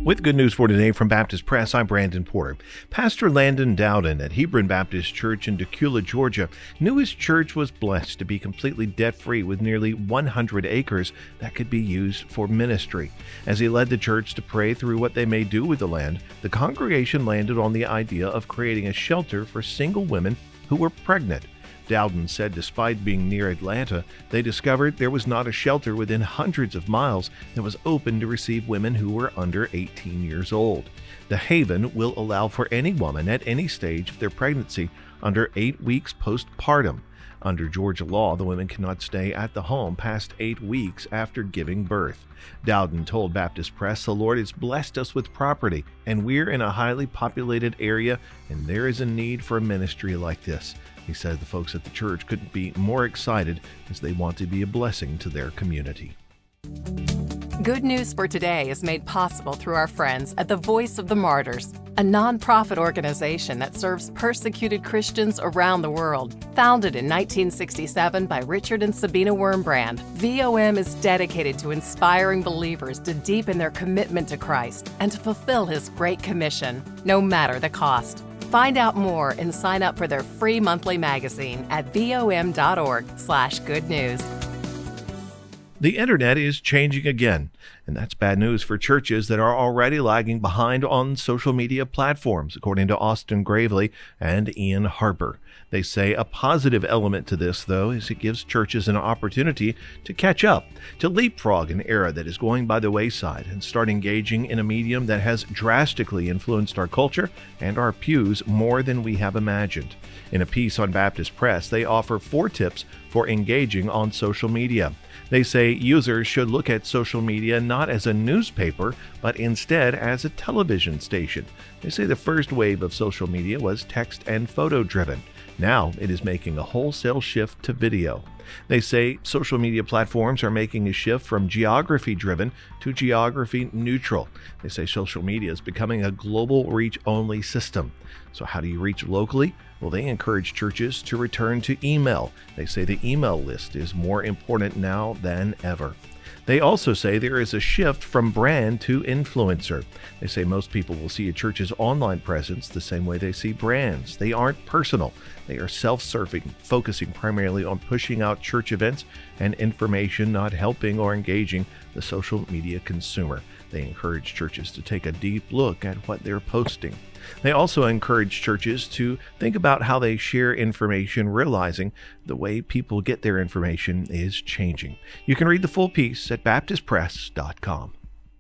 With good news for today from Baptist Press, I'm Brandon Porter. Pastor Landon Dowden at Hebron Baptist Church in Dacula, Georgia, knew his church was blessed to be completely debt-free with nearly 100 acres that could be used for ministry. As he led the church to pray through what they may do with the land, the congregation landed on the idea of creating a shelter for single women who were pregnant. Dowden said despite being near Atlanta, they discovered there was not a shelter within hundreds of miles that was open to receive women who were under 18 years old. The Haven will allow for any woman at any stage of their pregnancy under 8 weeks post-partum. Under Georgia law, the women cannot stay at the home past 8 weeks after giving birth. Dowden told Baptist Press, "The Lord has blessed us with property, and we're in a highly populated area, and there is a need for a ministry like this." He said the folks at the church couldn't be more excited as they want to be a blessing to their community. Good News for Today is made possible through our friends at the Voice of the Martyrs, a nonprofit organization that serves persecuted Christians around the world. Founded in 1967 by Richard and Sabina Wurmbrand, VOM is dedicated to inspiring believers to deepen their commitment to Christ and to fulfill His Great Commission, no matter the cost. Find out more and sign up for their free monthly magazine at vom.org/goodnews. The internet is changing again, and that's bad news for churches that are already lagging behind on social media platforms, according to Austin Gravely and Ian Harper. They say a positive element to this, though, is it gives churches an opportunity to catch up, to leapfrog an era that is going by the wayside and start engaging in a medium that has drastically influenced our culture and our pews more than we have imagined. In a piece on Baptist Press, they offer 4 tips for engaging on social media. They say users should look at social media not as a newspaper, but instead as a television station. They say the first wave of social media was text and photo driven. Now it is making a wholesale shift to video. They say social media platforms are making a shift from geography-driven to geography-neutral. They say social media is becoming a global reach-only system. So how do you reach locally? Well, they encourage churches to return to email. They say the email list is more important now than ever. They also say there is a shift from brand to influencer. They say most people will see a church's online presence the same way they see brands. They aren't personal. They are self-serving, focusing primarily on pushing out church events and information, not helping or engaging the social media consumer. They encourage churches to take a deep look at what they're posting. They also encourage churches to think about how they share information, realizing the way people get their information is changing. You can read the full piece at baptistpress.com.